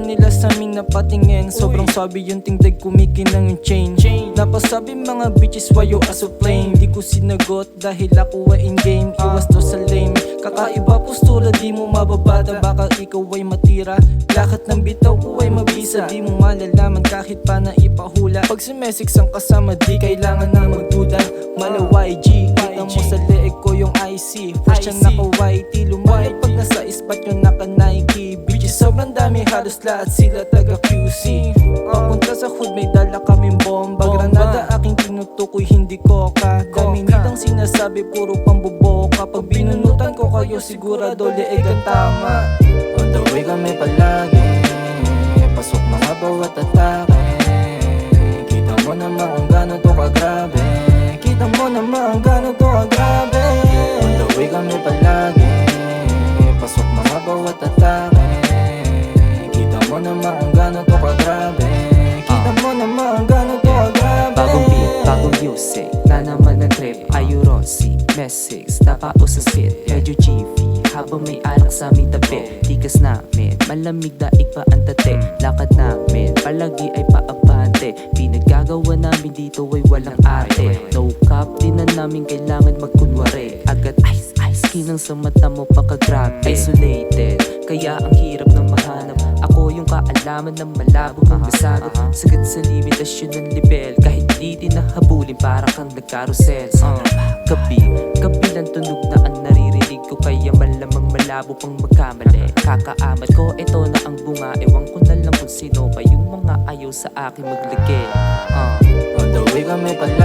nila sa aming napatingin. Sobrang sabi yung tingdag kumikinang yung chain. Napasabi mga bitches why you as a flame. Di ko sinagot dahil ako ay in-game. Iwas to sa lame. Kakaiba postura di mo mababata. Baka ikaw ay matira. Lahat ng bitaw ko ay mabisa. Di mo malalaman kahit pa na ipahula. Pag si Mesix ang kasama di kailangan na magduda. Malaway G, kita mo sa leeg ko yung IC. Fresh yan naka-whitey. Lumayo pag nasa ispat yung naka-Nike. Bitches sobrang dami, halos lahat sila taga QC. Papunta sa hood may dala kaming bomba. Granada aking tinutukoy hindi koka. Dami nitang sinasabi puro pamboboka. Pag binunutan ko kayo sigurado leeg ang tama. On the way kami palagi. Pasok mga bawat atake. Kita mo naman kung gano'n to kagrabe. Kita mo naman gano'n to kagrabe. On the way kami palagi. Pasok mga bawat atake. Kita mo naman kung gano'n to kagrabe. Kita mo naman gano'n to kagrabe. Bagong beat, bagong music, na naman ang trip. Ayo Rossi, Mesix, napao sa sit. Medyo GV, habang may alak sa aming tabi. Tikas namin, malamig daig pa ang tate. Lakad namin, palagi ay paabante. Pinaggagawa namin dito ay walang ate. No cap, di na namin kailangan magkunwari. Agad ice, ice, kinang sa mata mo pakagrabe. Isolated, kaya ang hirap ng mahanap. Ako yung kaalaman ng malabo kong basagap. Sagad sa limitasyon ng level. Kahit di nahabulin parang kang nagkarusel. Gabi lang tunog na ang naririnig ko. Kaya malamang malabo pang magkamali. Kakaamat ko, ito na ang bunga. Ewan ko na lang kung sino pa yung mga ayaw sa akin maglagay. On the way kami pala